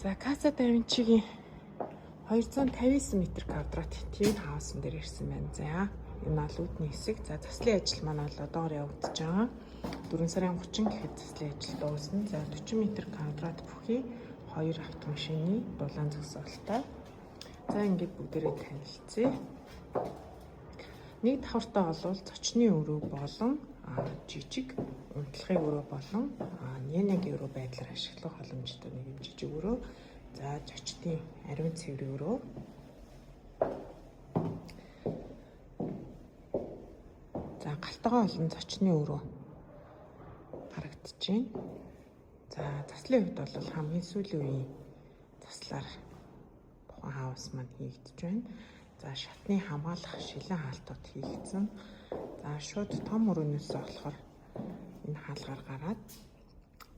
За Casa da Vinci-гийн 259 м2 тийм хаусан дээр ирсэн байна. За энэ бол үүдний хэсэг. За заслын ажил маань бол одоогор явагдаж байгаа. 4 сарын 30 гэхэд заслын ажил дуусна. За 40 м2 бүхий 2 автомашины дулаан зогсоолтой. За ингээд бүгдээрээ танилцъя. Нэг давхартай бол зочны өрөө болон жижиг унтлагын өрөө болон нянагийн өрөө байдлаар ашиглах боломжтой нэг юм жижиг өрөө. За зочдын ариун цэврийн өрөө. За галтайгаа болон зочны өрөө харагдаж байна. За заслын хувьд бол хамгийн сүүлийн үеийн заслаар тухайн хаус маань хийгдэж байна. За шатны хамгаалах шилэн хаалтууд хийгдсэн. За шууд том өрөөнөөс болохоор энэ хаалгаар гараад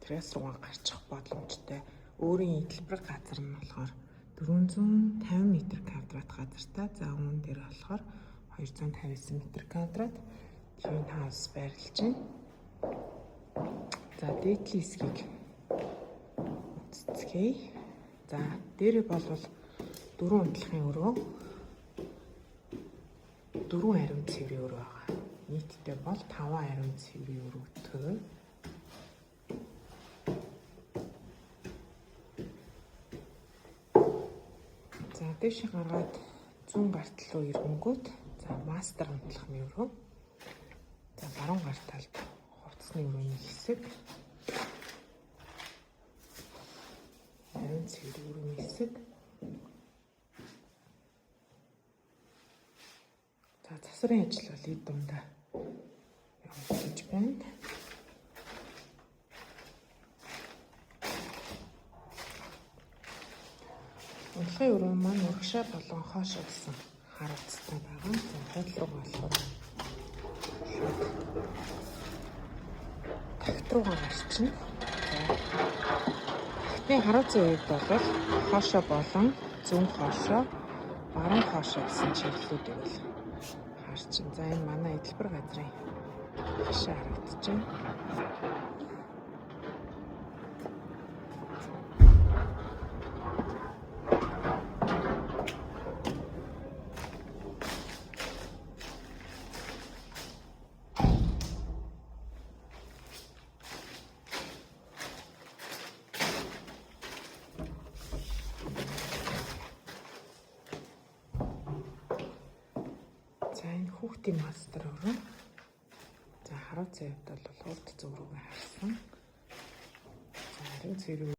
тэрээс руугаа гарчих боломжтой. Өөрийн идэлбэр газар нь болохоор 450 м2 газартай. За үүн дээр болохоор 259 м2 тийм хаус байрлаж байна. За дээдлийн хэсгийг үзцгээе. За дээрээ бол 4 унтлагын өрөө, 4 ариун цэврийн өрөө байгаа. Нийтдээ бол 5 ариун цэврийн өрөөтэй. За дэше гаргаад зүүн гарт руу ирэнгүүт за мастер унтлагын өрөө. За баруун гарт талд хувцсны өрөөний хэсэг. Ариун цэврийн өрөөний хэсэг. За засварын ажил бол эд дундаа явагдаж байна. Унтлагын өрөө маань урагшаа болон хоошоо гэсэн хар утастай байгаа. За хойд руу болохоор тагт руугаа гарчихна. Тагтны харуулсан үед бол хоошоо болон зүүн хоошоо, баруун хоошоо гэсэн чиглэлүүдийг бол харчин. За энэ манай эдлбэр газрын хашаа харагдаж байна. За энэ хүүхдийн мастер өрөө. За харуу цайд бол урд зөөрөөгөө харсан. За ариун цэврийн